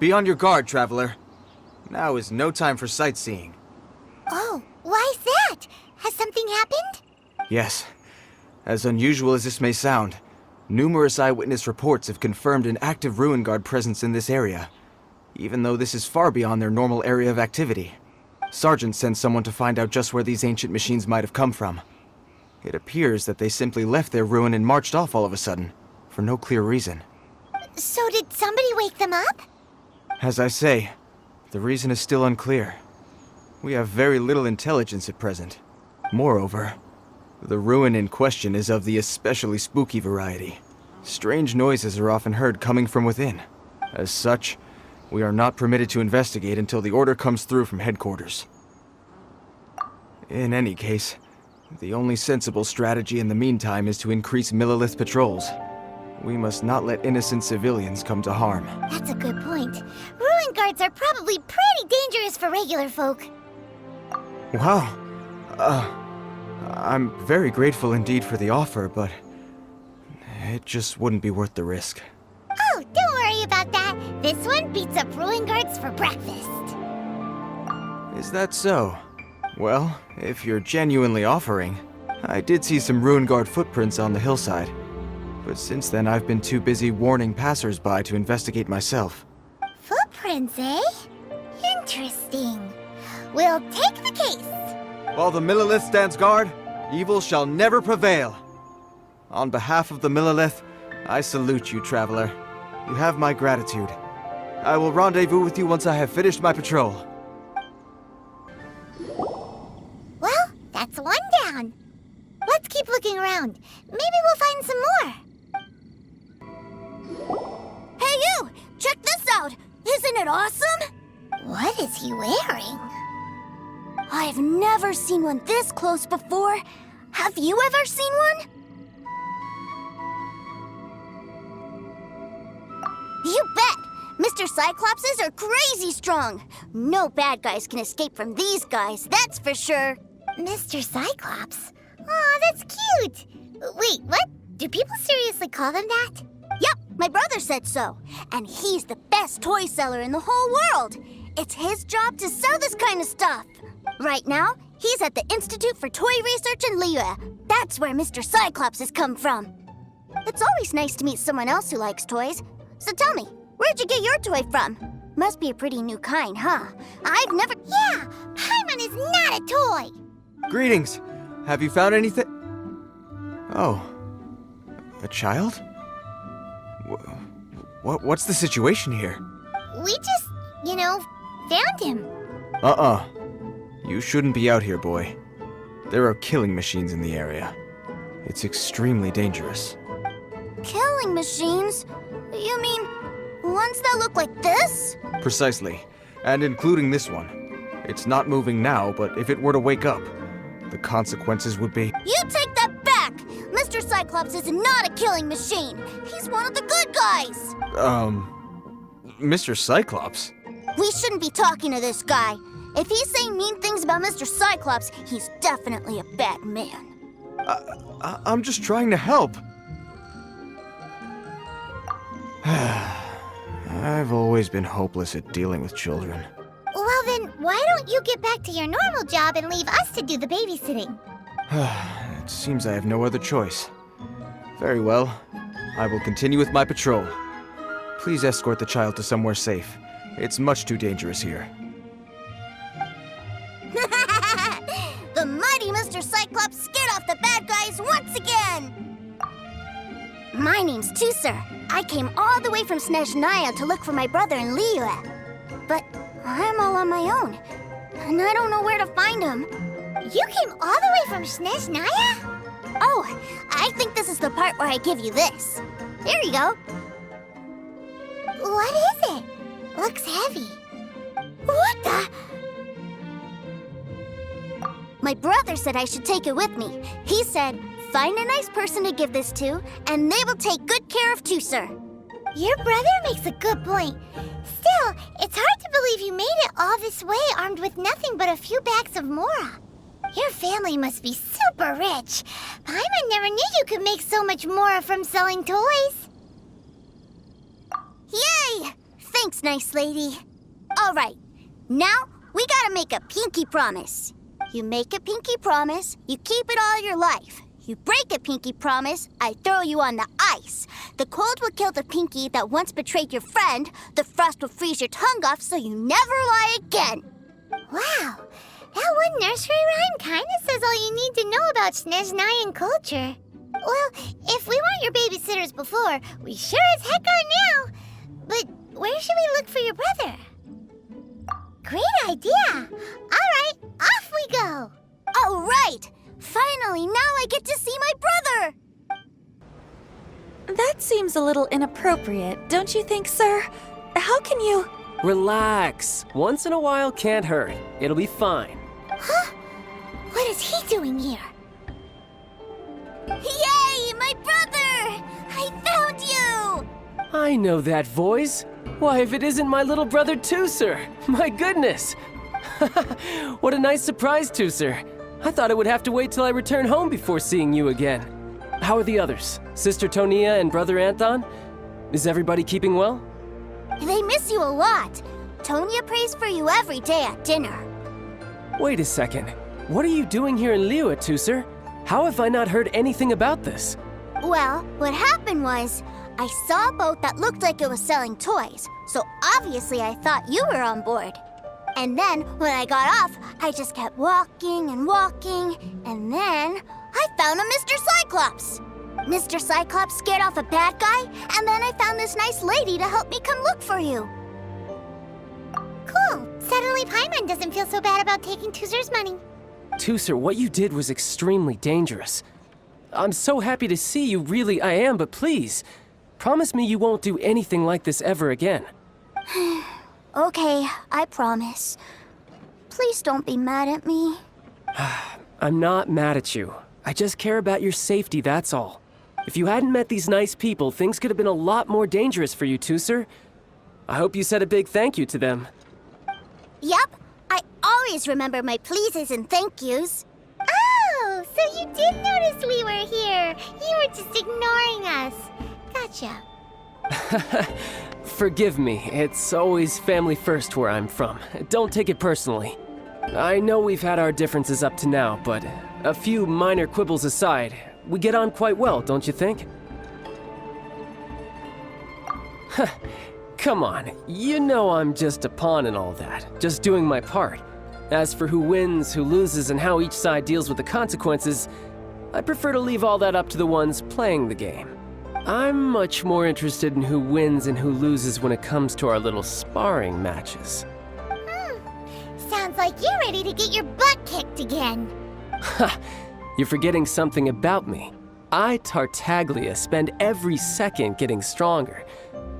Be on your guard, traveler. Now is no time for sightseeing. Oh, why's that? Has something happened? Yes. As unusual as this may sound, numerous eyewitness reports have confirmed an active Ruin Guard presence in this area, even though this is far beyond their normal area of activity. Sergeant sent someone to find out just where these ancient machines might have come from. It appears that they simply left their ruin and marched off all of a sudden, for no clear reason. So did somebody wake them up? As I say, the reason is still unclear. We have very little intelligence at present. Moreover, the ruin in question is of the especially spooky variety. Strange noises are often heard coming from within. As such, we are not permitted to investigate until the order comes through from headquarters. In any case, the only sensible strategy in the meantime is to increase Millilith patrols. We must not let innocent civilians come to harm. That's a good point. Ruin guards are probably pretty dangerous for regular folk. Wow. I'm very grateful indeed for the offer, but it just wouldn't be worth the risk. Oh, don't worry about that. This one beats up ruin guards for breakfast. Is that so? Well, if you're genuinely offering, I did see some Ruin Guard footprints on the hillside. But since then, I've been too busy warning passers-by to investigate myself. Footprints, eh? Interesting. We'll take the case. While the Millilith stands guard, evil shall never prevail. On behalf of the Millilith, I salute you, traveler. You have my gratitude. I will rendezvous with you once I have finished my patrol. Well, that's one down. Let's keep looking around. Maybe we'll find some more. Hey you! Check this out! Isn't it awesome? What is he wearing? I've never seen one this close before. Have you ever seen one? You bet! Mr. Cyclopses are crazy strong. No bad guys can escape from these guys, that's for sure. Mr. Cyclops? Aw, that's cute. Wait, what? Do people seriously call them that? Yep, my brother said so. And he's the best toy seller in the whole world. It's his job to sell this kind of stuff. Right now, he's at the Institute for Toy Research in Liyue. That's where Mr. Cyclops has come from. It's always nice to meet someone else who likes toys. So tell me, where'd you get your toy from? Must be a pretty new kind, huh? I've never... Yeah, Paimon is not a toy. Greetings. Have you found anything? Oh. A child? What's the situation here? We just, found him. You shouldn't be out here, boy. There are killing machines in the area. It's extremely dangerous. Killing machines? You mean ones that look like this? Precisely. And including this one. It's not moving now, but if it were to wake up, the consequences would be... You take that back! Mr. Cyclops is not a killing machine. He's one of the good guys. Mr. Cyclops? We shouldn't be talking to this guy. If he's saying mean things about Mr. Cyclops, he's definitely a bad man. I'm just trying to help. I've always been hopeless at dealing with children. Well then, why don't you get back to your normal job and leave us to do the babysitting? It seems I have no other choice. Very well. I will continue with my patrol. Please escort the child to somewhere safe. It's much too dangerous here. The mighty Mr. Cyclops scared off the bad guys once again! My name's Tusser. I came all the way from Snezhnaya to look for my brother in Liyue. But I'm all on my own, and I don't know where to find him. You came all the way from Snezhnaya? Oh, I think this is the part where I give you this. Here you go. What is it? Looks heavy. What the? My brother said I should take it with me. He said, find a nice person to give this to, and they will take good care of Tusser. Your brother makes a good point. Still, it's hard to believe you made it all this way armed with nothing but a few bags of Mora. Your family must be super rich. Paimon never knew you could make so much Mora from selling toys. Yay! Thanks, nice lady. All right, now we gotta make a pinky promise. You make a pinky promise, you keep it all your life. You break a pinky promise, I throw you on the ice. The cold will kill the pinky that once betrayed your friend. The frost will freeze your tongue off so you never lie again. Wow, that one nursery rhyme kind of says all you need to know about Snezhnayan culture. Well, if we weren't your babysitters before, we sure as heck are now. But where should we look for your brother? Great idea! All right, off we go! All right! Finally, now I get to see my brother! That seems a little inappropriate, don't you think, sir? How can you... Relax. Once in a while can't hurt. It'll be fine. Huh? What is he doing here? Yay, my brother! I found you! I know that voice. Why, if it isn't my little brother Tooser! My goodness! What a nice surprise, Tooser. I thought I would have to wait till I return home before seeing you again. How are the others? Sister Tonia and Brother Anthon? Is everybody keeping well? They miss you a lot. Tonya prays for you every day at dinner. Wait a second. What are you doing here in Liyue, Tooser? How have I not heard anything about this? Well, what happened was, I saw a boat that looked like it was selling toys, so obviously I thought you were on board. And then, when I got off, I just kept walking and walking, and then I found a Mr. Cyclops. Mr. Cyclops scared off a bad guy, and then I found this nice lady to help me come look for you. Cool. Suddenly Paimon doesn't feel so bad about taking Tooser's money. Tooser, what you did was extremely dangerous. I'm so happy to see you, really I am, but please, promise me you won't do anything like this ever again. Okay, I promise. Please don't be mad at me. I'm not mad at you. I just care about your safety, that's all. If you hadn't met these nice people, things could have been a lot more dangerous for you, Tooser. I hope you said a big thank you to them. Yep, I always remember my pleases and thank yous. Oh, so you did notice we were here. You were just ignoring us. Gotcha. Forgive me, it's always family first where I'm from. Don't take it personally. I know we've had our differences up to now, but a few minor quibbles aside, we get on quite well, don't you think? Come on, you know I'm just a pawn and all that, just doing my part. As for who wins, who loses, and how each side deals with the consequences, I prefer to leave all that up to the ones playing the game. I'm much more interested in who wins and who loses when it comes to our little sparring matches. Sounds like you're ready to get your butt kicked again. Ha! You're forgetting something about me. I, Tartaglia, spend every second getting stronger.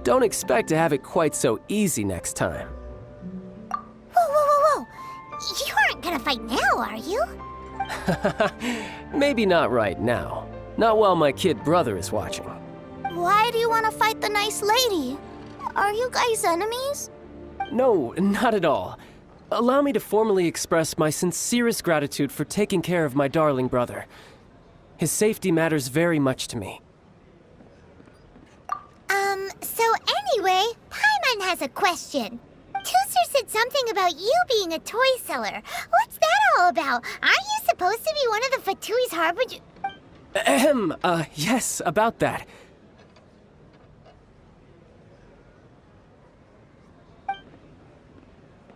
Don't expect to have it quite so easy next time. Whoa. You aren't gonna fight now, are you? Maybe not right now. Not while my kid brother is watching. Why do you want to fight the nice lady? Are you guys enemies? No, not at all. Allow me to formally express my sincerest gratitude for taking care of my darling brother. His safety matters very much to me. So anyway, Paimon has a question. Tooser said something about you being a toy seller. What's that all about? Aren't you supposed to be one of the Fatui's harbinger? Yes, about that.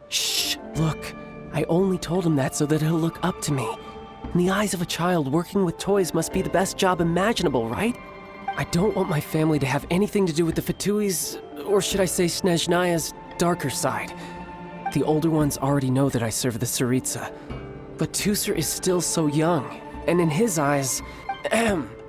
Shh, look. I only told him that so that he'll look up to me. In the eyes of a child, working with toys must be the best job imaginable, right? I don't want my family to have anything to do with the Fatui's, or should I say Snezhnaya's, darker side. The older ones already know that I serve the Tsaritsa. But Tooser is still so young, and in his eyes...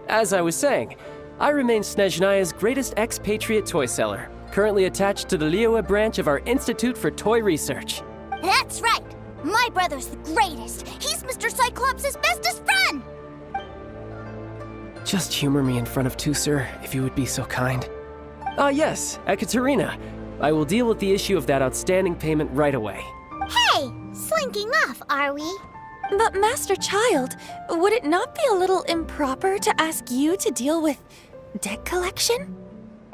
as I was saying, I remain Snezhnaya's greatest expatriate toy seller, currently attached to the Liyue branch of our Institute for Toy Research. That's right! My brother's the greatest! He's Mr. Cyclops' bestest friend! Just humor me in front of Tooser, if you would be so kind. Yes, Ekaterina. I will deal with the issue of that outstanding payment right away. Hey, slinking off, are we? But Master Child, would it not be a little improper to ask you to deal with debt collection?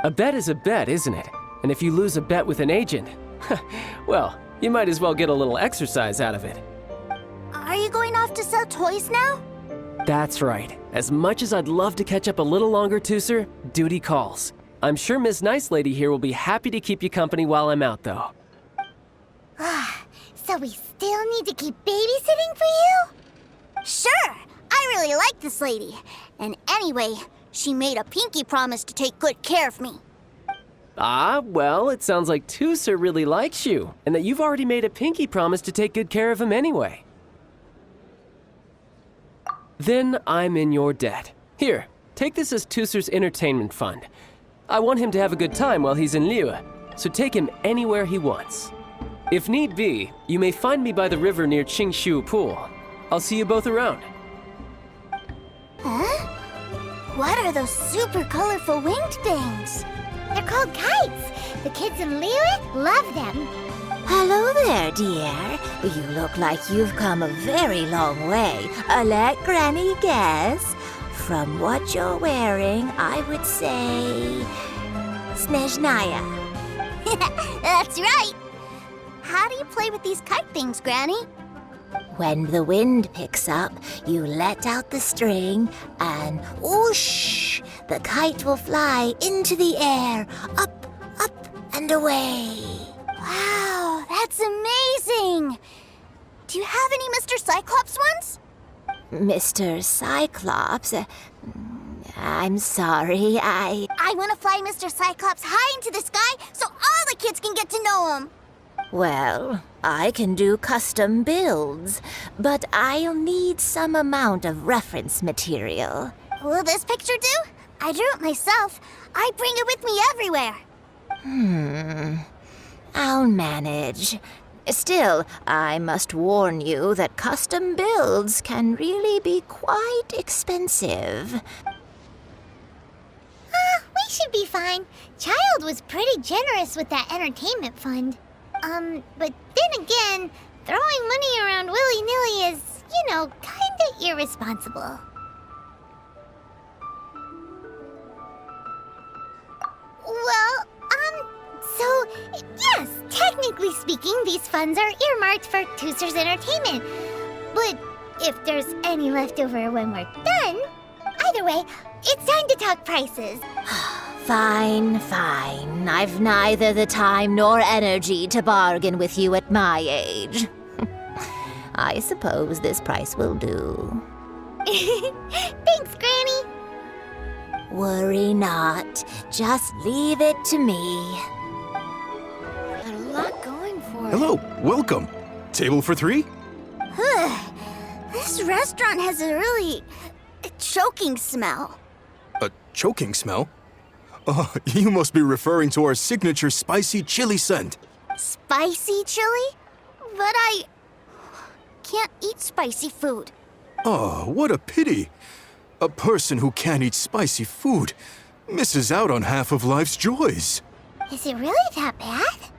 A bet is a bet, isn't it? And if you lose a bet with an agent, well, you might as well get a little exercise out of it. Are you going off to sell toys now? That's right. As much as I'd love to catch up a little longer, Tooser, duty calls. I'm sure Miss Nice Lady here will be happy to keep you company while I'm out, though. So we still need to keep babysitting for you? Sure! I really like this lady. And anyway, she made a pinky promise to take good care of me. Ah, well, it sounds like Tooser really likes you, and that you've already made a pinky promise to take good care of him anyway. Then I'm in your debt. Here, take this as Tooser's entertainment fund. I want him to have a good time while he's in Liyue, so take him anywhere he wants. If need be, you may find me by the river near Qingshu Pool. I'll see you both around. Huh? What are those super colorful winged things? They're called kites. The kids in Liyue love them. Hello there, dear. You look like you've come a very long way. Let Granny guess. From what you're wearing, I would say... Snezhnaya. That's right! How do you play with these kite things, Granny? When the wind picks up, you let out the string and whoosh! The kite will fly into the air, up, up, and away. Wow, that's amazing! Do you have any Mr. Cyclops ones? Mr. Cyclops? I'm sorry, I want to fly Mr. Cyclops high into the sky so all the kids can get to know him. Well, I can do custom builds, but I'll need some amount of reference material. Will this picture do? I drew it myself. I bring it with me everywhere. I'll manage. Still, I must warn you that custom builds can really be quite expensive. We should be fine. Childe was pretty generous with that entertainment fund. But then again, throwing money around willy-nilly is, kinda irresponsible. Well, so, yes, technically speaking, these funds are earmarked for Tooser's entertainment. But if there's any left over when we're done, either way, it's time to talk prices. Fine, fine. I've neither the time nor energy to bargain with you at my age. I suppose this price will do. Thanks, Granny. Worry not. Just leave it to me. Got a lot going for it. Hello, welcome. Table for three? This restaurant has a really choking smell. A choking smell? Oh, you must be referring to our signature spicy chili scent. Spicy chili? But I can't eat spicy food. Oh, what a pity. A person who can't eat spicy food misses out on half of life's joys. Is it really that bad?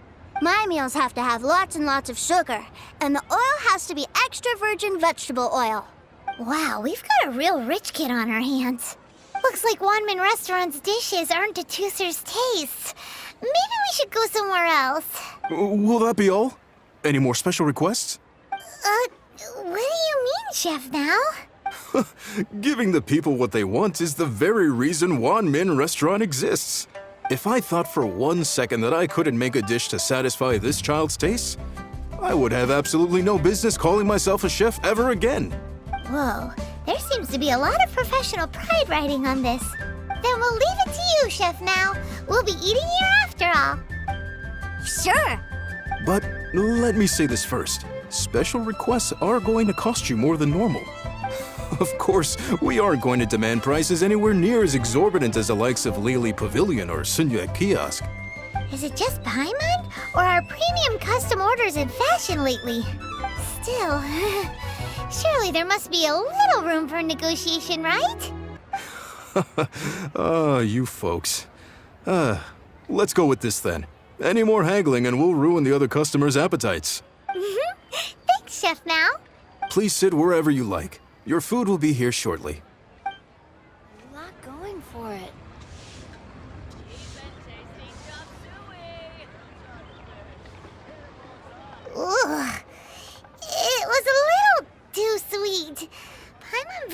My meals have to have lots and lots of sugar, and the oil has to be extra virgin vegetable oil. Wow, we've got a real rich kid on our hands. Looks like Wanmin Restaurant's dishes aren't to Tooser's taste. Maybe we should go somewhere else. Will that be all? Any more special requests? What do you mean, Chef Now? Giving the people what they want is the very reason Wanmin Restaurant exists. If I thought for 1 second that I couldn't make a dish to satisfy this child's taste, I would have absolutely no business calling myself a chef ever again. Whoa, there seems to be a lot of professional pride riding on this. Then we'll leave it to you, Chef Now. We'll be eating here after all. Sure. But let me say this first. Special requests are going to cost you more than normal. Of course, we aren't going to demand prices anywhere near as exorbitant as the likes of Lily Pavilion or Sunyue Kiosk. Is it just Paimon? Or are premium custom orders in fashion lately? Still, surely there must be a little room for negotiation, right? You folks. Let's go with this then. Any more haggling and we'll ruin the other customers' appetites. Thanks, Chef Now. Please sit wherever you like. Your food will be here shortly. A lot going for it.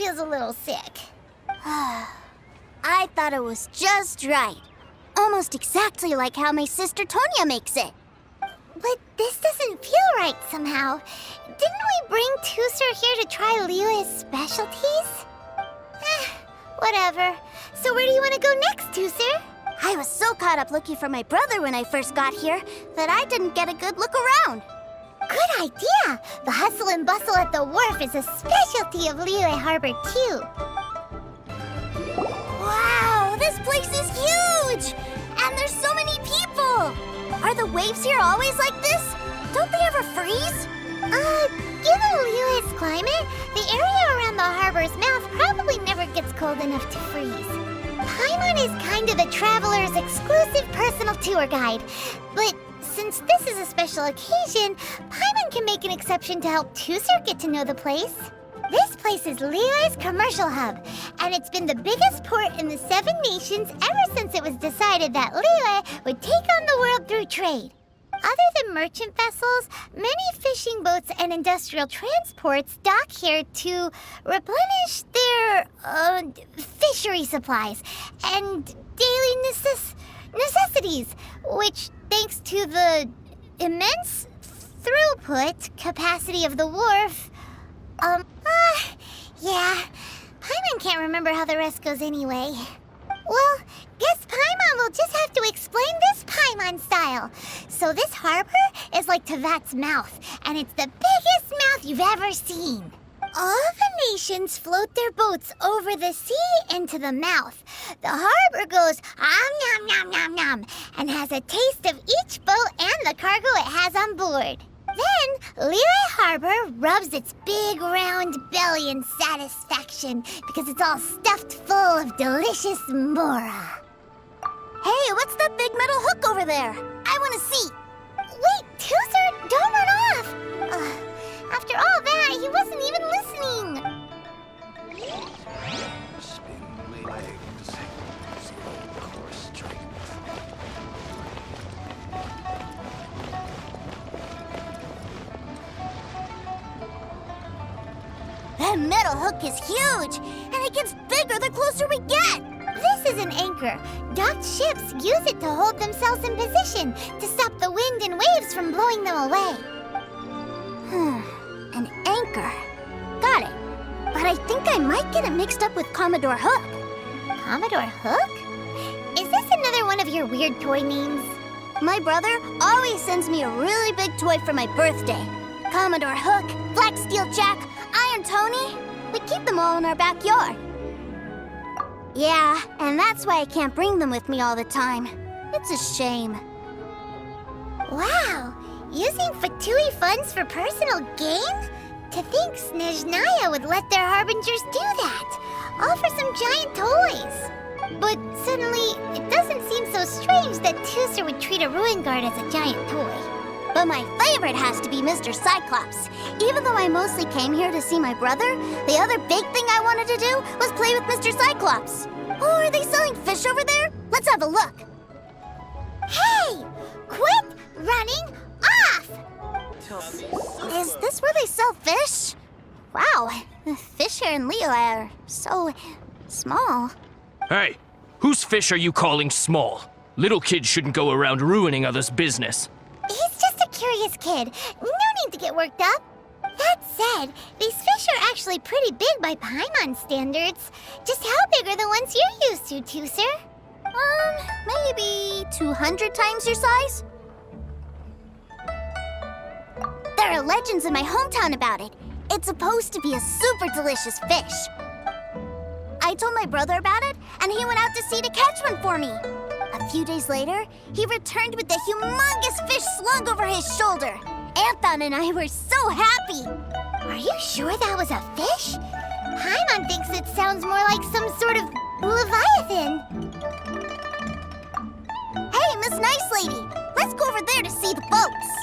feels a little sick. I thought it was just right. Almost exactly like how my sister Tonya makes it. But this doesn't feel right somehow. Didn't we bring Tusser here to try Liyue's specialties? Whatever. So where do you want to go next, Tusser? I was so caught up looking for my brother when I first got here that I didn't get a good look around. Good idea! The hustle and bustle at the wharf is a specialty of Liyue Harbor, too. Wow, this place is huge! And there's so many people! Are the waves here always like this? Don't they ever freeze? Given Liyue's climate, the area around the harbor's mouth probably never gets cold enough to freeze. Paimon is kind of the traveler's exclusive personal tour guide, but since this is a special occasion, Paimon can make an exception to help Tusser get to know the place. This place is Liyue's commercial hub, and it's been the biggest port in the Seven Nations ever since it was decided that Liyue would take on the world through trade. Other than merchant vessels, many fishing boats and industrial transports dock here to replenish their fishery supplies and daily necessities, which, thanks to the immense throughput capacity of the wharf, yeah, Paimon can't remember how the rest goes anyway. Well, guess Paimon will just have to explain this Paimon style. So this harbor is like Tevat's mouth, and it's the biggest mouth you've ever seen. All the nations float their boats over the sea into the mouth. The harbor goes nom nom nom nom and has a taste of each boat and the cargo it has on board. Then, Liyue Harbor rubs its big round belly in satisfaction because it's all stuffed full of delicious mora. Hey, what's that big metal hook over there? I want to see. Wait, Tusser, don't run off! After all that, he wasn't even listening. Spindly legs, zero course strength. That metal hook is huge, and it gets bigger the closer we get. This is an anchor. Docked ships use it to hold themselves in position to stop the wind and waves from blowing them away. An anchor. Got it. But I think I might get it mixed up with Commodore Hook. Commodore Hook? Is this another one of your weird toy names? My brother always sends me a really big toy for my birthday. Commodore Hook, Black Steel Jack, Iron Tony. We keep them all in our backyard. Yeah, and that's why I can't bring them with me all the time. It's a shame. Wow! Using Fatui funds for personal gain? To think Snezhnaya would let their harbingers do that, all for some giant toys. But suddenly, it doesn't seem so strange that Tusser would treat a ruin guard as a giant toy. But my favorite has to be Mr. Cyclops. Even though I mostly came here to see my brother, the other big thing I wanted to do was play with Mr. Cyclops. Oh, are they selling fish over there? Let's have a look. Hey! Quit running off! Is this where they sell fish? Wow, the fish here in Liyue are so small. Hey, whose fish are you calling small? Little kids shouldn't go around ruining others' business. He's just a curious kid. No need to get worked up. That said, these fish are actually pretty big by Paimon standards. Just how big are the ones you're used to, Tusser? Maybe 200 times your size? There are legends in my hometown about it. It's supposed to be a super delicious fish. I told my brother about it, and he went out to sea to catch one for me. A few days later, he returned with a humongous fish slung over his shoulder. Anthon and I were so happy. Are you sure that was a fish? Paimon thinks it sounds more like some sort of leviathan. Hey, Miss Nice Lady, let's go over there to see the boats.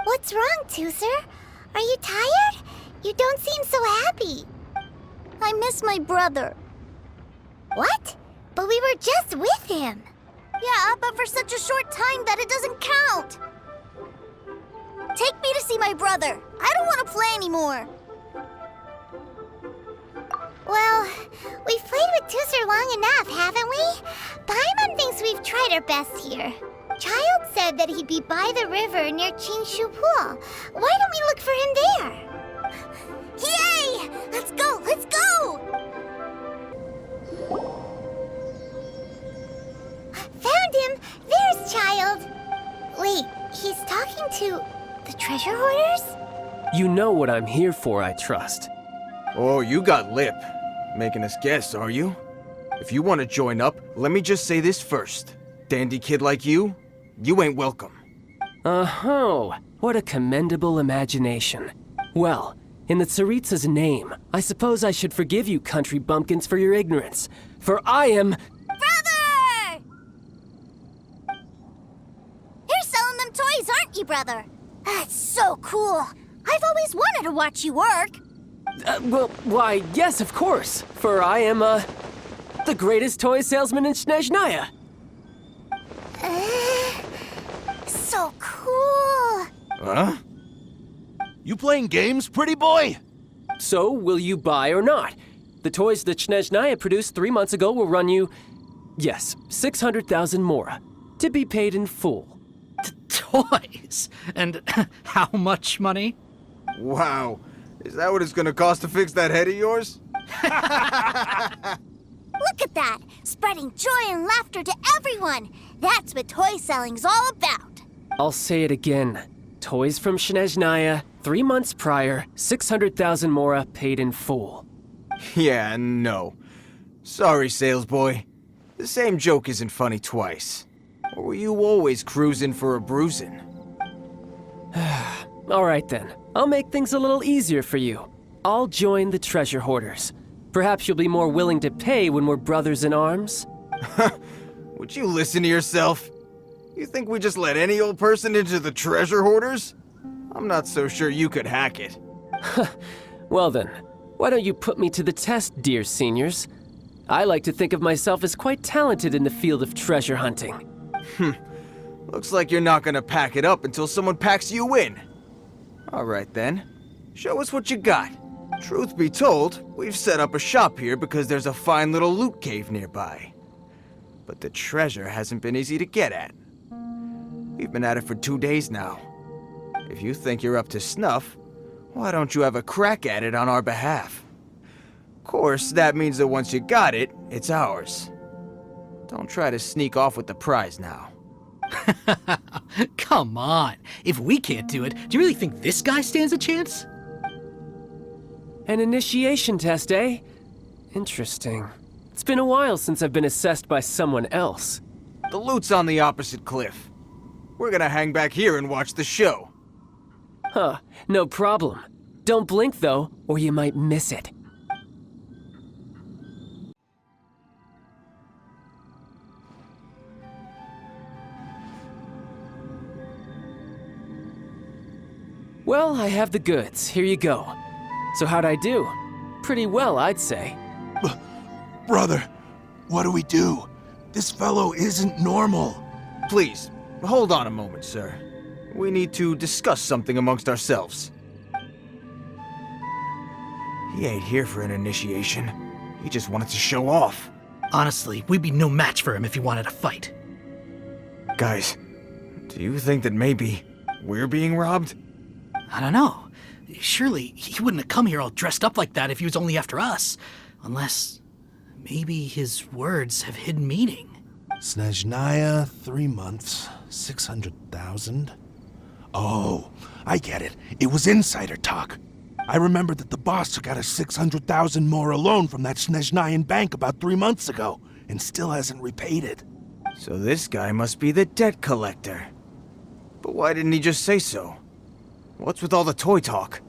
What's wrong, Tusser? Are you tired? You don't seem so happy. I miss my brother. What? but we were just with him. Yeah, but for such a short time that it doesn't count. Take me to see my brother. I don't want to play anymore. Well, we've played with Tooser long enough, haven't we? Paimon thinks we've tried our best here. Childe said that he'd be by the river near Chingshu Pool. Why don't we look for him there? Yay! Let's go! Let's go! Found him! There's Childe! Wait, he's talking to the treasure hoarders? You know what I'm here for, I trust. Oh, you got lip. Making us guess, are you? If you want to join up, let me just say this first. Dandy kid like you ain't welcome. Oh, what a commendable imagination. Well, in the Tsaritsa's name, I suppose I should forgive you country bumpkins for your ignorance, for I am... Brother! You're selling them toys, aren't you, brother? That's so cool. I've always wanted to watch you work. Why, yes, of course, for I am, the greatest toy salesman in Snezhnaya. So cool! Huh? You playing games, pretty boy? So, will you buy or not? The toys that Snezhnaya produced 3 months ago will run you, yes, 600,000 mora, to be paid in full. Toys? And how much money? Wow. Is that what it's gonna cost to fix that head of yours? Look at that! Spreading joy and laughter to everyone! That's what toy selling's all about! I'll say it again. Toys from Snezhnaya, 3 months prior, 600,000 mora paid in full. Yeah, no. Sorry, sales boy. The same joke isn't funny twice. Or were you always cruising for a bruising? All right then, I'll make things a little easier for you. I'll join the treasure hoarders. Perhaps you'll be more willing to pay when we're brothers in arms? Would you listen to yourself? You think we just let any old person into the treasure hoarders? I'm not so sure you could hack it. Well then, why don't you put me to the test, dear seniors? I like to think of myself as quite talented in the field of treasure hunting. Looks like you're not gonna pack it up until someone packs you in. All right then, show us what you got. Truth be told, we've set up a shop here because there's a fine little loot cave nearby. But the treasure hasn't been easy to get at. We've been at it for 2 days now. If you think you're up to snuff, why don't you have a crack at it on our behalf? Of course, that means that once you got it, it's ours. Don't try to sneak off with the prize now. Come on. If we can't do it, do you really think this guy stands a chance? An initiation test, eh? Interesting. It's been a while since I've been assessed by someone else. The loot's on the opposite cliff. We're gonna hang back here and watch the show. Huh, no problem. Don't blink though, or you might miss it. Well, I have the goods. Here you go. So how'd I do? Pretty well, I'd say. Brother, what do we do? This fellow isn't normal. Please, hold on a moment, sir. We need to discuss something amongst ourselves. He ain't here for an initiation. He just wanted to show off. Honestly, we'd be no match for him if he wanted to fight. Guys, do you think that maybe we're being robbed? I don't know. Surely he wouldn't have come here all dressed up like that if he was only after us. Unless maybe his words have hidden meaning. Snezhnaya, 3 months, 600,000. Oh, I get it. It was insider talk. I remember that the boss took out a 600,000 more loan from that Snezhnayan bank about 3 months ago, and still hasn't repaid it. So this guy must be the debt collector. But why didn't he just say so? What's with all the toy talk?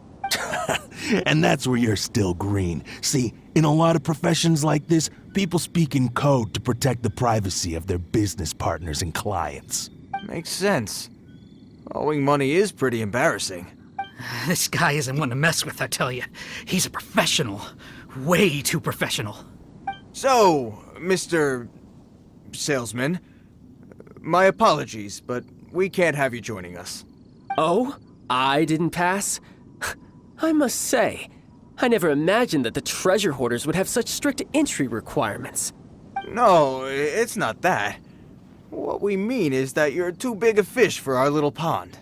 And that's where you're still green. See, in a lot of professions like this, people speak in code to protect the privacy of their business partners and clients. Makes sense. Owing money is pretty embarrassing. This guy isn't one to mess with, I tell you. He's a professional. Way too professional. So, Mr. salesman. My apologies, but we can't have you joining us. Oh? I didn't pass? I must say, I never imagined that the treasure hoarders would have such strict entry requirements. No, it's not that. What we mean is that you're too big a fish for our little pond.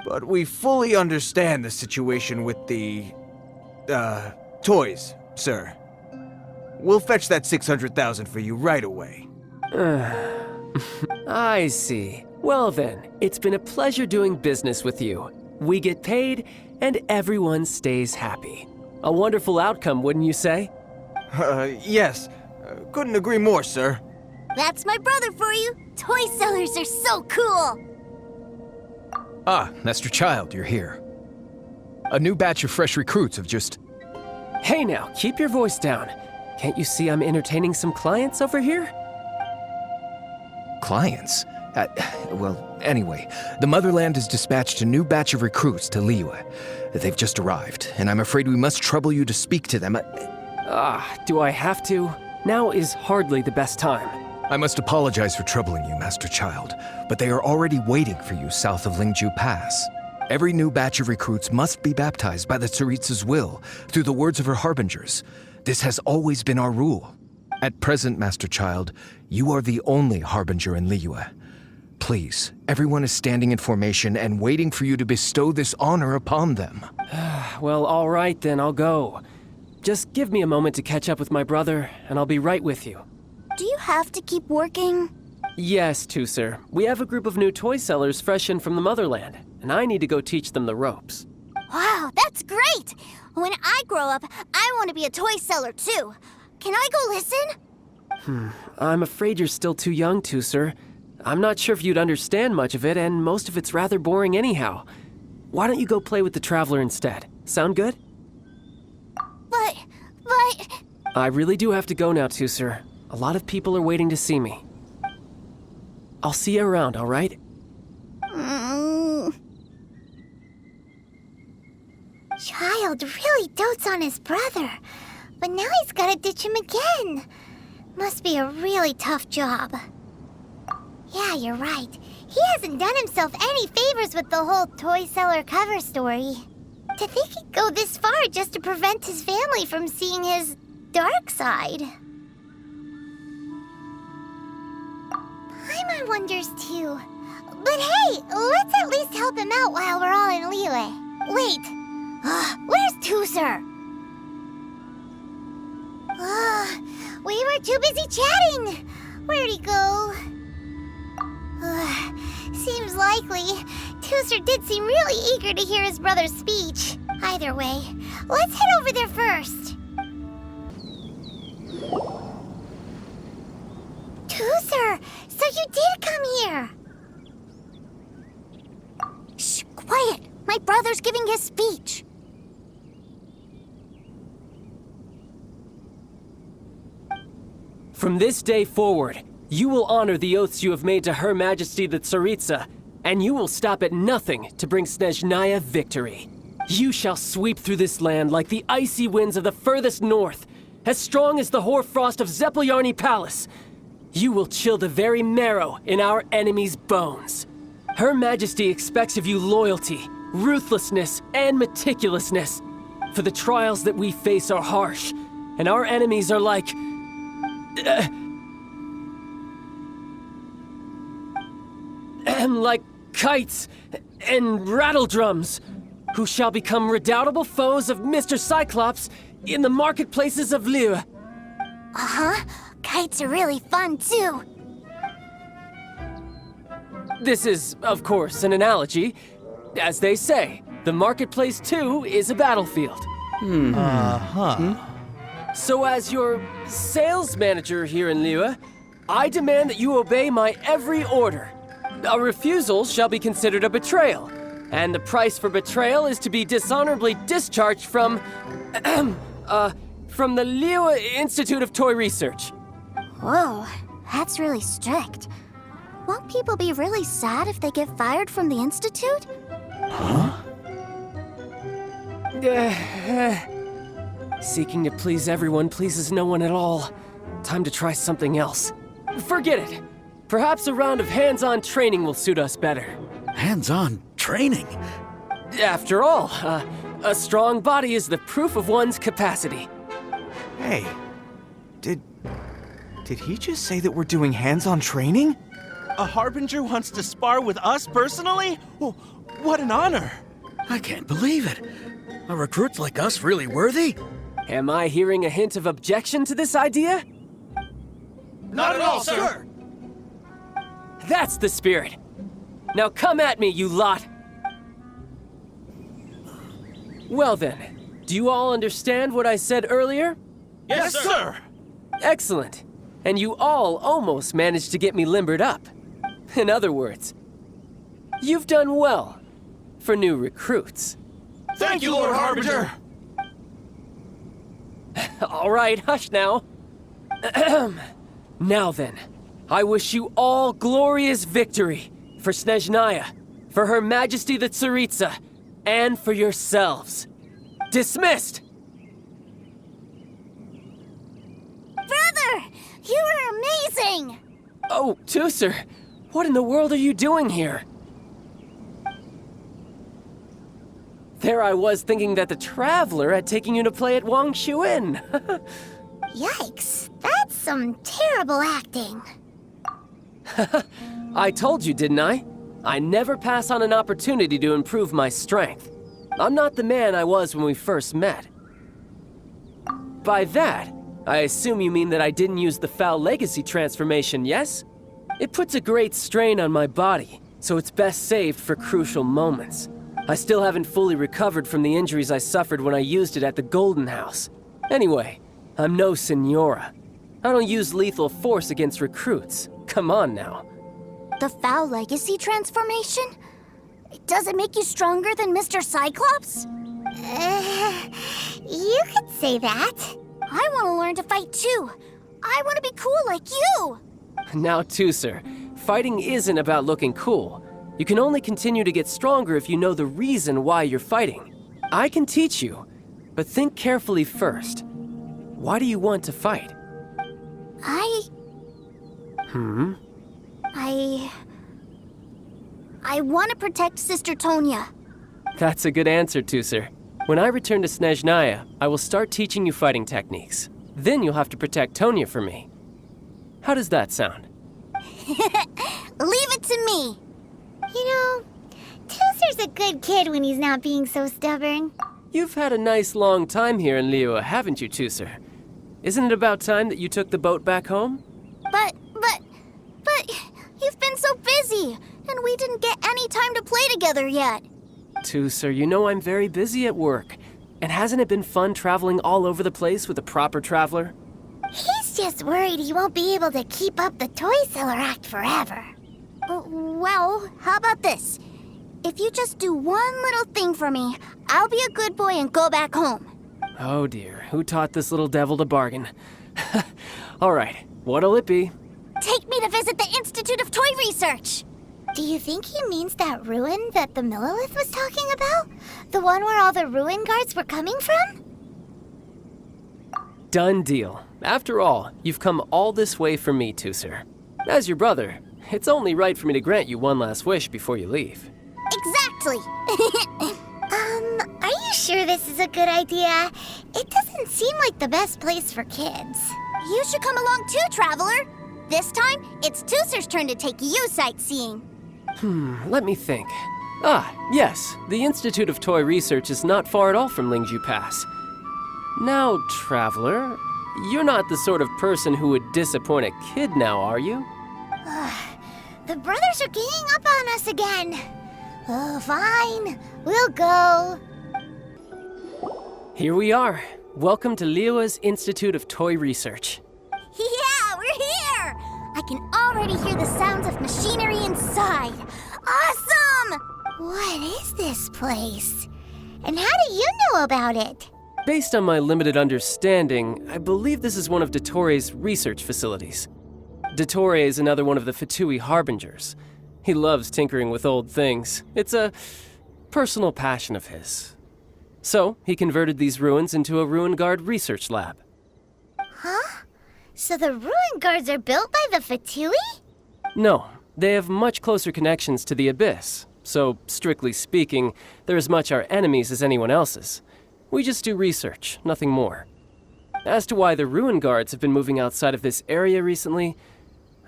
But we fully understand the situation with the, toys, sir. We'll fetch that 600,000 for you right away. I see. Well then, it's been a pleasure doing business with you. We get paid, and everyone stays happy. A wonderful outcome, wouldn't you say? Yes. Couldn't agree more, sir. That's my brother for you. Toy sellers are so cool. Ah, Master Childe, you're here. A new batch of fresh recruits have just... Hey now, keep your voice down. Can't you see I'm entertaining some clients over here? Clients? Well, anyway, the Motherland has dispatched a new batch of recruits to Liyue. They've just arrived, and I'm afraid we must trouble you to speak to them. Do I have to? Now is hardly the best time. I must apologize for troubling you, Master Childe, but they are already waiting for you south of Lingju Pass. Every new batch of recruits must be baptized by the Tsaritsa's will, through the words of her harbingers. This has always been our rule. At present, Master Childe, you are the only harbinger in Liyue. Please, everyone is standing in formation and waiting for you to bestow this honor upon them. Well, all right then, I'll go. Just give me a moment to catch up with my brother, and I'll be right with you. Do you have to keep working? Yes, Sir. We have a group of new toy sellers fresh in from the Motherland, and I need to go teach them the ropes. Wow, that's great! When I grow up, I want to be a toy seller too. Can I go listen? I'm afraid you're still too young, Sir. I'm not sure if you'd understand much of it, and most of it's rather boring anyhow. Why don't you go play with the Traveler instead? Sound good? But... I really do have to go now, Sir. A lot of people are waiting to see me. I'll see you around, all right? Childe really dotes on his brother, but now he's gotta ditch him again. Must be a really tough job. Yeah, you're right. He hasn't done himself any favors with the whole toy seller cover story. To think he'd go this far just to prevent his family from seeing his dark side. Paimon wonders too. But hey, let's at least help him out while we're all in Liyue. Wait, where's Tusser? We were too busy chatting. Where'd he go? Seems likely. Tusser did seem really eager to hear his brother's speech. Either way, let's head over there first. Tusser, so you did come here. Shh, quiet. My brother's giving his speech. From this day forward, you will honor the oaths you have made to Her Majesty the Tsaritsa, and you will stop at nothing to bring Snezhnaya victory. You shall sweep through this land like the icy winds of the furthest north, as strong as the hoarfrost of Zeppeljärni Palace. You will chill the very marrow in our enemies' bones. Her Majesty expects of you loyalty, ruthlessness, and meticulousness. For the trials that we face are harsh, and our enemies are like... like kites and rattledrums, who shall become redoubtable foes of Mr. Cyclops in the marketplaces of Liyue. Kites are really fun too. This is, of course, an analogy. As they say, the marketplace too is a battlefield. So as your sales manager here in Liyue, I demand that you obey my every order. A refusal shall be considered a betrayal, and the price for betrayal is to be dishonorably discharged from the Liyue Institute of Toy Research. Whoa, that's really strict. Won't people be really sad if they get fired from the Institute? Seeking to please everyone pleases no one at all. Time to try something else. Forget it. Perhaps a round of hands-on training will suit us better. Hands-on training? After all, a strong body is the proof of one's capacity. Hey, did he just say that we're doing hands-on training? A Harbinger wants to spar with us personally? Oh, what an honor! I can't believe it. Are recruits like us really worthy? Am I hearing a hint of objection to this idea? Not at all, sir! That's the spirit. Now come at me, you lot! Well then, do you all understand what I said earlier? Yes, sir! Excellent. And you all almost managed to get me limbered up. In other words, you've done well for new recruits. Thank you, Lord Harbinger! All right, hush now. Now then, I wish you all glorious victory for Snezhnaya, for Her Majesty the Tsaritsa, and for yourselves. Dismissed! Brother! You were amazing! Oh, Tusser, what in the world are you doing here? There I was thinking that the Traveler had taken you to play at Wang Shuin. Yikes, that's some terrible acting. I told you, didn't I? I never pass on an opportunity to improve my strength. I'm not the man I was when we first met. By that, I assume you mean that I didn't use the Foul Legacy transformation, yes? It puts a great strain on my body, so it's best saved for crucial moments. I still haven't fully recovered from the injuries I suffered when I used it at the Golden House. Anyway, I'm no Senora. I don't use lethal force against recruits. Come on now. The Foul Legacy transformation? Does it make you stronger than Mr. Cyclops? You could say that. I want to learn to fight too. I want to be cool like you. Now, Tusser, fighting isn't about looking cool. You can only continue to get stronger if you know the reason why you're fighting. I can teach you, but think carefully first. Why do you want to fight? I want to protect Sister Tonya. That's a good answer, Tusser. When I return to Snezhnaya, I will start teaching you fighting techniques. Then you'll have to protect Tonya for me. How does that sound? Leave it to me. You know, Tusser's a good kid when he's not being so stubborn. You've had a nice long time here in Liyue, haven't you, Tusser? Isn't it about time that you took the boat back home? But you've been so busy, and we didn't get any time to play together yet. Tusser, you know I'm very busy at work. And hasn't it been fun traveling all over the place with a proper traveler? He's just worried he won't be able to keep up the toy seller act forever. Well, how about this? If you just do one little thing for me, I'll be a good boy and go back home. Oh dear, who taught this little devil to bargain? All right, what'll it be? Take me to visit the Institute of Toy Research. Do you think he means that ruin that the Millilith was talking about? The one where all the ruin guards were coming from? Done deal. After all, you've come all this way for me, Tusser. As your brother, it's only right for me to grant you one last wish before you leave. Exactly. Are you sure this is a good idea? It doesn't seem like the best place for kids. You should come along too, Traveler. This time, it's Tusser's turn to take you sightseeing. Let me think. Ah, yes, the Institute of Toy Research is not far at all from Lingju Pass. Now, Traveler, you're not the sort of person who would disappoint a kid now, are you? The brothers are ganging up on us again. Oh, fine. We'll go. Here we are. Welcome to Liyue's Institute of Toy Research. Yeah, we're here! I can already hear the sounds of machinery inside. Awesome! What is this place? And how do you know about it? Based on my limited understanding, I believe this is one of Dottoro's research facilities. Dottore is another one of the Fatui Harbingers. He loves tinkering with old things. It's a personal passion of his. So, he converted these ruins into a Ruin Guard research lab. Huh? So the ruin guards are built by the Fatui? No, they have much closer connections to the Abyss, so strictly speaking, they're as much our enemies as anyone else's. We just do research, nothing more. As to why the Ruin Guards have been moving outside of this area recently,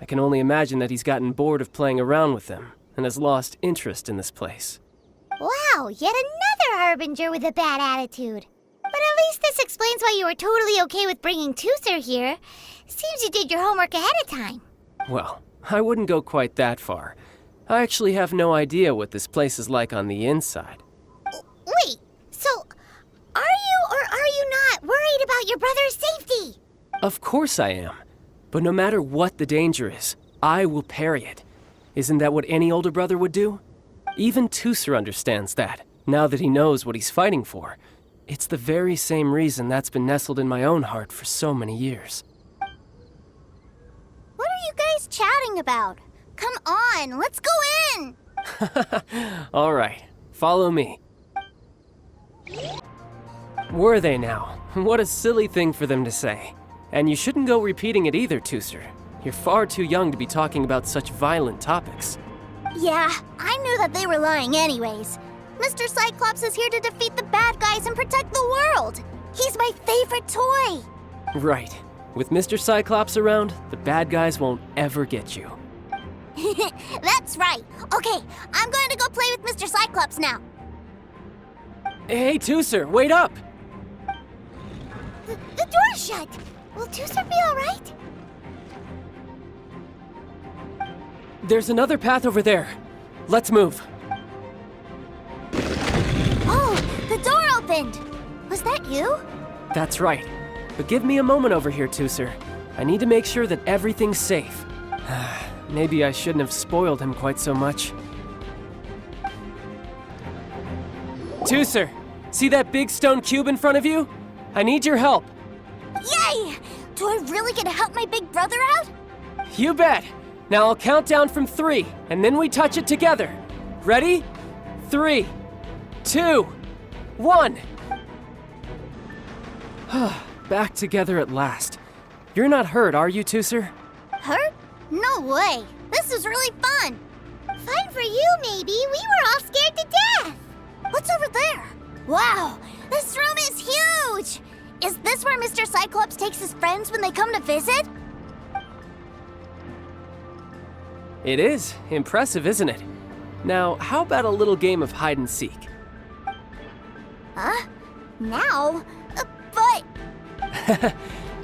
I can only imagine that he's gotten bored of playing around with them and has lost interest in this place. Wow, yet another Harbinger with a bad attitude. But at least this explains why you were totally okay with bringing Tooser here. Seems you did your homework ahead of time. Well, I wouldn't go quite that far. I actually have no idea what this place is like on the inside. Wait, so are you or are you not worried about your brother's safety? Of course I am. But no matter what the danger is, I will parry it. Isn't that what any older brother would do? Even Tooser understands that, now that he knows what he's fighting for. It's the very same reason that's been nestled in my own heart for so many years. What are you guys chatting about? Come on, let's go in! All right, follow me. Were they now? What a silly thing for them to say. And you shouldn't go repeating it either, Tooser. You're far too young to be talking about such violent topics. Yeah, I knew that they were lying anyways. Mr. Cyclops is here to defeat the bad guys and protect the world. He's my favorite toy. Right. With Mr. Cyclops around, the bad guys won't ever get you. That's right. Okay, I'm going to go play with Mr. Cyclops now. Hey, Tooser, wait up! The door's shut. Will Tooser be all right? There's another path over there. Let's move. Oh, the door opened. Was that you? That's right. But give me a moment over here, Tooser. I need to make sure that everything's safe. Maybe I shouldn't have spoiled him quite so much. Tooser, see that big stone cube in front of you? I need your help. Yay! Do I really get to help my big brother out? You bet. Now I'll count down from 3, and then we touch it together. Ready? 3, 2, 1. Back together at last. You're not hurt, are you, Tooser? Hurt? No way. This is really fun. Fun for you, maybe. We were all scared to death. What's over there? Wow, this room is huge. Is this where Mr. Cyclops takes his friends when they come to visit? It is. Impressive, isn't it? Now, how about a little game of hide and seek? Huh? Now? But...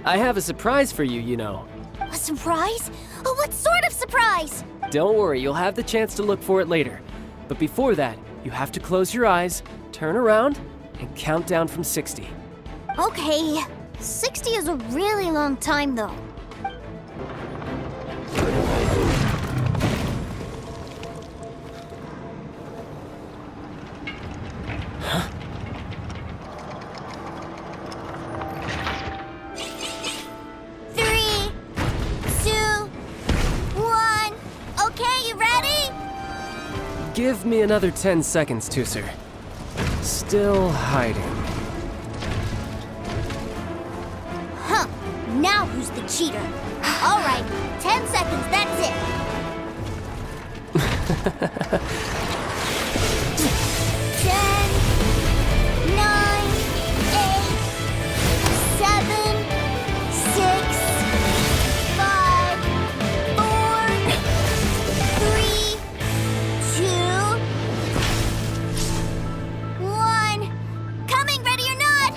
I have a surprise for you, you know. A surprise? Oh, what sort of surprise? Don't worry, you'll have the chance to look for it later. But before that, you have to close your eyes, turn around, and count down from 60. Okay, 60 is a really long time, though. Huh? Three, 2, 1. Okay, you ready? Give me another 10 seconds, Tooser. Still hiding. Huh. Now who's the cheater? All right, 10 seconds, that's it. 10, 9, 8, 7, 6, 5, 4, 3, 2, 1. Coming, ready or not?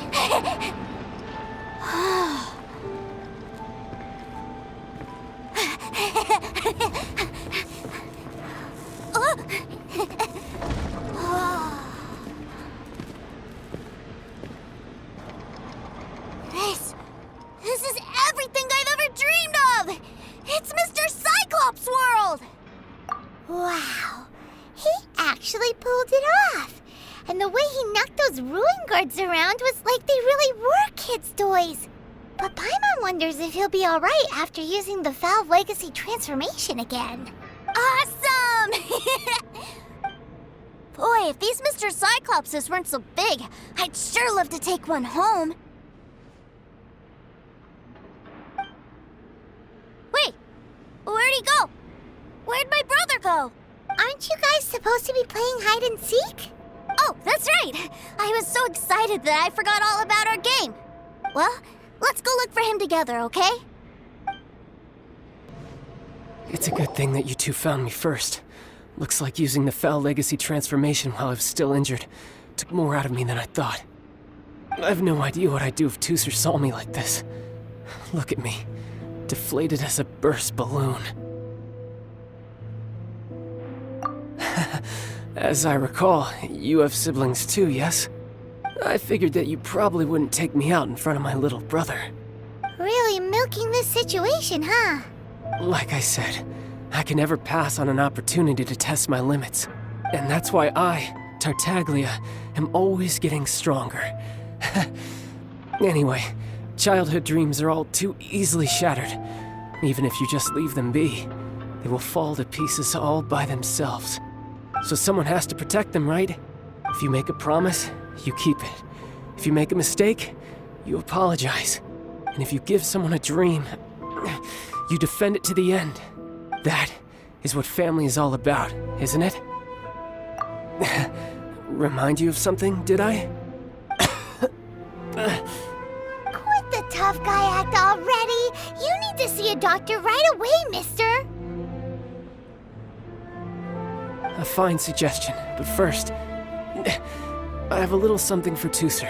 This is everything I've ever dreamed of! It's Mr. Cyclops' world! Wow. He actually pulled it off. And the way he knocked those ruin guards around was like they really were kids' toys. But Paimon wonders if he'll be alright after using the Valve Legacy transformation again. Awesome! Boy, if these Mr. Cyclopses weren't so big, I'd sure love to take one home. Wait, where'd he go? Where'd my brother go? Aren't you guys supposed to be playing hide and seek? Oh, that's right! I was so excited that I forgot all about our game. Well, let's go look for him together, okay? It's a good thing that you two found me first. Looks like using the Foul Legacy transformation while I was still injured took more out of me than I thought. I have no idea what I'd do if Tooser saw me like this. Look at me, deflated as a burst balloon. As I recall, you have siblings too, yes? I figured that you probably wouldn't take me out in front of my little brother. Really milking this situation, huh? Like I said, I can never pass on an opportunity to test my limits. And that's why I, Tartaglia, am always getting stronger. Anyway, childhood dreams are all too easily shattered. Even if you just leave them be, they will fall to pieces all by themselves. So someone has to protect them, right? If you make a promise, you keep it. If you make a mistake, you apologize. And if you give someone a dream, you defend it to the end. That is what family is all about, isn't it? Remind you of something, did I? Quit the tough guy act already! You need to see a doctor right away, mister! A fine suggestion, but first, I have a little something for Tooser.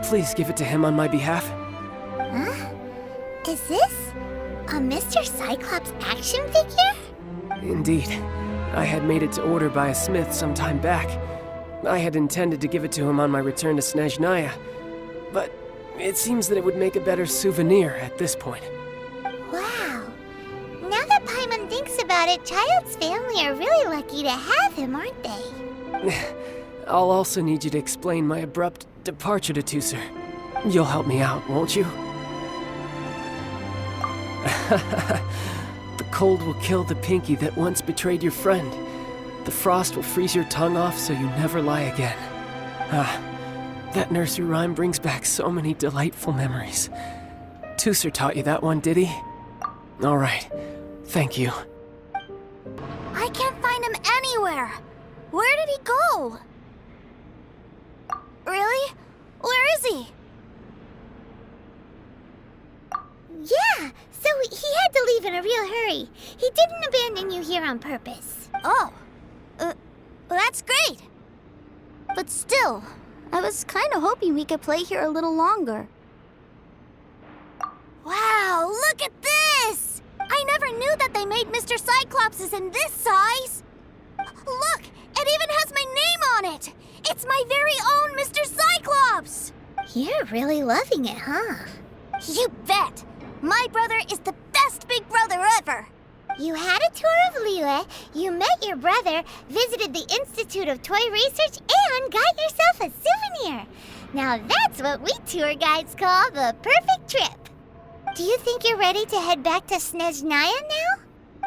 Please give it to him on my behalf. Huh? Is this a Mr. Cyclops action figure? Indeed. I had made it to order by a smith some time back. I had intended to give it to him on my return to Snezhnaya, but it seems that it would make a better souvenir at this point. Wow. Now that Paimon thinks about it, Childe's family are really lucky to have him, aren't they? I'll also need you to explain my abrupt departure to Tooser. You'll help me out, won't you? The cold will kill the pinky that once betrayed your friend. The frost will freeze your tongue off so you never lie again. That nursery rhyme brings back so many delightful memories. Tooser taught you that one, did he? All right. Thank you. I can't find him anywhere. Where did he go? Really? Where is he? Yeah, so he had to leave in a real hurry. He didn't abandon you here on purpose. Oh, that's great. But still, I was kind of hoping we could play here a little longer. Wow, look at this! I never knew that they made Mr. Cyclops in this size. Look, it even has my name on it. It's my very own Mr. Cyclops. You're really loving it, huh? You bet. My brother is the best big brother ever. You had a tour of Liyue, you met your brother, visited the Institute of Toy Research, and got yourself a souvenir. Now that's what we tour guides call the perfect trip. Do you think you're ready to head back to Snezhnaya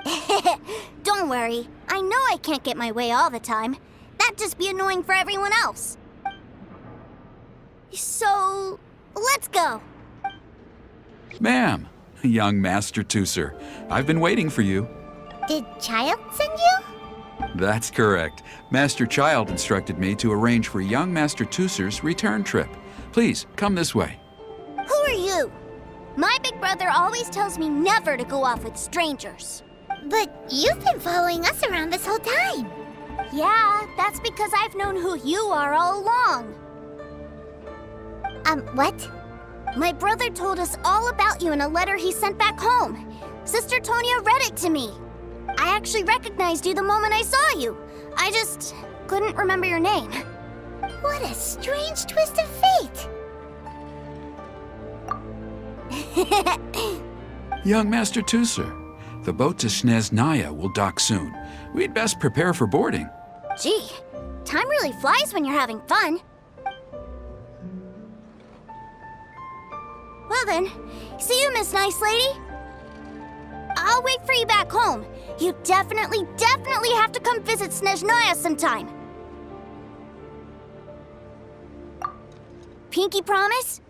now? Don't worry. I know I can't get my way all the time. That'd just be annoying for everyone else. So, let's go. Ma'am, young Master Tooser, I've been waiting for you. Did Childe send you? That's correct. Master Childe instructed me to arrange for young Master Tooser's return trip. Please, come this way. Who are you? My big brother always tells me never to go off with strangers. But you've been following us around this whole time. Yeah, that's because I've known who you are all along. What? My brother told us all about you in a letter he sent back home. Sister Tonia read it to me. I actually recognized you the moment I saw you. I just couldn't remember your name. What a strange twist of fate. Young Master Tooser, the boat to Snezhnaya will dock soon. We'd best prepare for boarding. Gee, time really flies when you're having fun. Well then, see you, Miss Nice Lady. I'll wait for you back home. You definitely have to come visit Snezhnaya sometime. Pinky promise?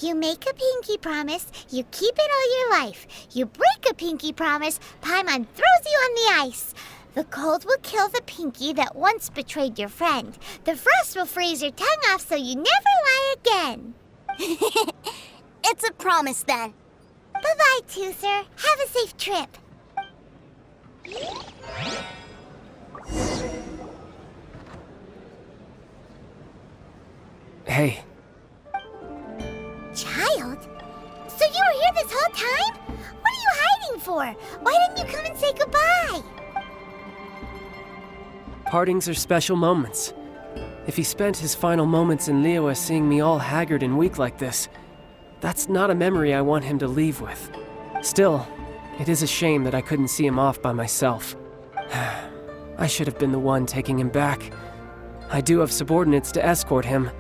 You make a pinky promise, you keep it all your life. You break a pinky promise, Paimon throws you on the ice. The cold will kill the pinky that once betrayed your friend. The frost will freeze your tongue off so you never lie again. It's a promise then. Bye-bye, Tooser. Have a safe trip. Hey, Child? So you were here this whole time? What are you hiding for? Why didn't you come and say goodbye? partings are special moments. If he spent his final moments in Liyue seeing me all haggard and weak like this, that's not a memory I want him to leave with. Still, it is a shame that I couldn't see him off by myself. I should have been the one taking him back. I do have subordinates to escort him,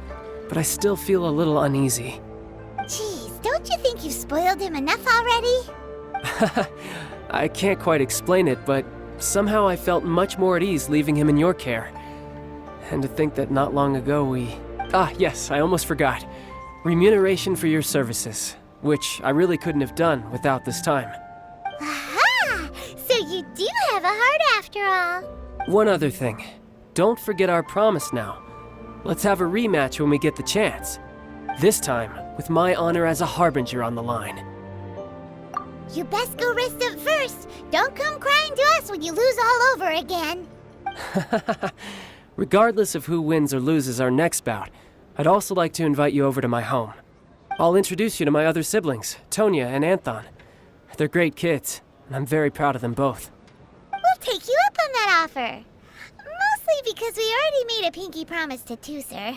but I still feel a little uneasy. Geez, don't you think you've spoiled him enough already? I can't quite explain it, but somehow I felt much more at ease leaving him in your care. And to think that not long ago we... yes, I almost forgot. Remuneration for your services, which I really couldn't have done without this time. Aha! So you do have a heart after all. One other thing. Don't forget our promise now. Let's have a rematch when we get the chance. This time, with my honor as a harbinger on the line. You best go rest up first. Don't come crying to us when you lose all over again. Regardless of who wins or loses our next bout, I'd also like to invite you over to my home. I'll introduce you to my other siblings, Tonya and Anthon. They're great kids, and I'm very proud of them both. We'll take you up on that offer. Mostly because we already made a pinky promise to Tooser.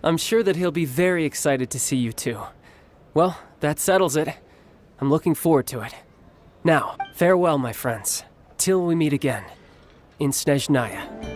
I'm sure that he'll be very excited to see you too. Well, that settles it. I'm looking forward to it. Now, farewell, my friends. Till we meet again. In Snezhnaya.